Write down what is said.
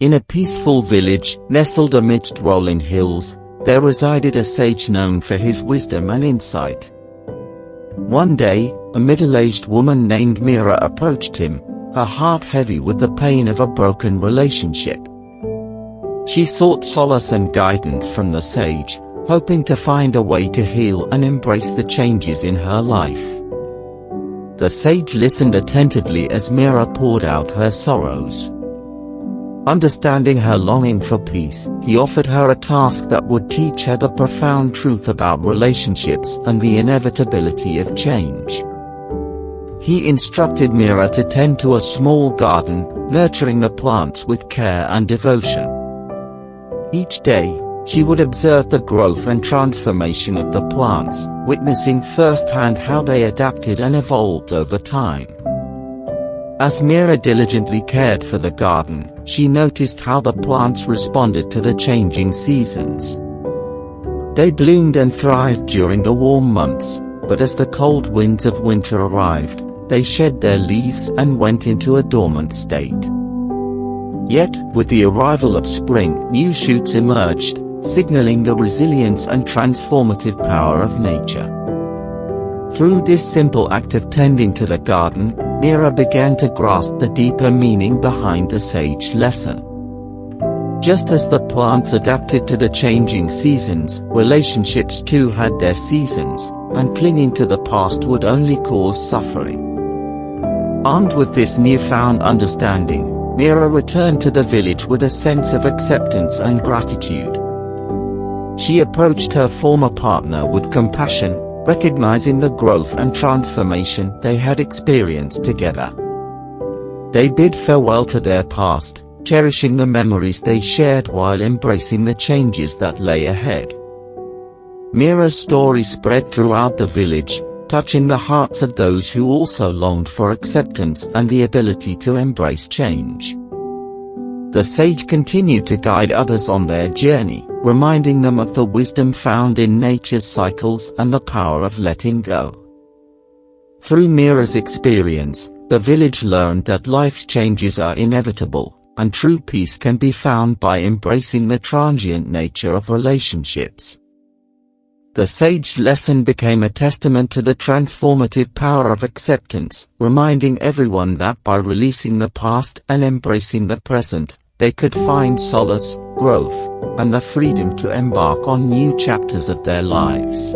In a peaceful village, nestled amidst rolling hills, there resided a sage known for his wisdom and insight. One day, a middle-aged woman named Mira approached him, her heart heavy with the pain of a broken relationship. She sought solace and guidance from the sage, hoping to find a way to heal and embrace the changes in her life. The sage listened attentively as Mira poured out her sorrows. Understanding her longing for peace, he offered her a task that would teach her the profound truth about relationships and the inevitability of change. He instructed Mira to tend to a small garden, nurturing the plants with care and devotion. Each day, she would observe the growth and transformation of the plants, witnessing firsthand how they adapted and evolved over time. As Mira diligently cared for the garden, she noticed how the plants responded to the changing seasons. They bloomed and thrived during the warm months, but as the cold winds of winter arrived, they shed their leaves and went into a dormant state. Yet, with the arrival of spring, new shoots emerged, signaling the resilience and transformative power of nature. Through this simple act of tending to the garden, Mira began to grasp the deeper meaning behind the sage's lesson. Just as the plants adapted to the changing seasons, relationships too had their seasons, and clinging to the past would only cause suffering. Armed with this newfound understanding, Mira returned to the village with a sense of acceptance and gratitude. She approached her former partner with compassion, recognizing the growth and transformation they had experienced together. They bid farewell to their past, cherishing the memories they shared while embracing the changes that lay ahead. Mira's story spread throughout the village, touching the hearts of those who also longed for acceptance and the ability to embrace change. The sage continued to guide others on their journey, reminding them of the wisdom found in nature's cycles and the power of letting go. Through Mira's experience, the village learned that life's changes are inevitable, and true peace can be found by embracing the transient nature of relationships. The sage's lesson became a testament to the transformative power of acceptance, reminding everyone that by releasing the past and embracing the present, they could find solace, growth, and the freedom to embark on new chapters of their lives.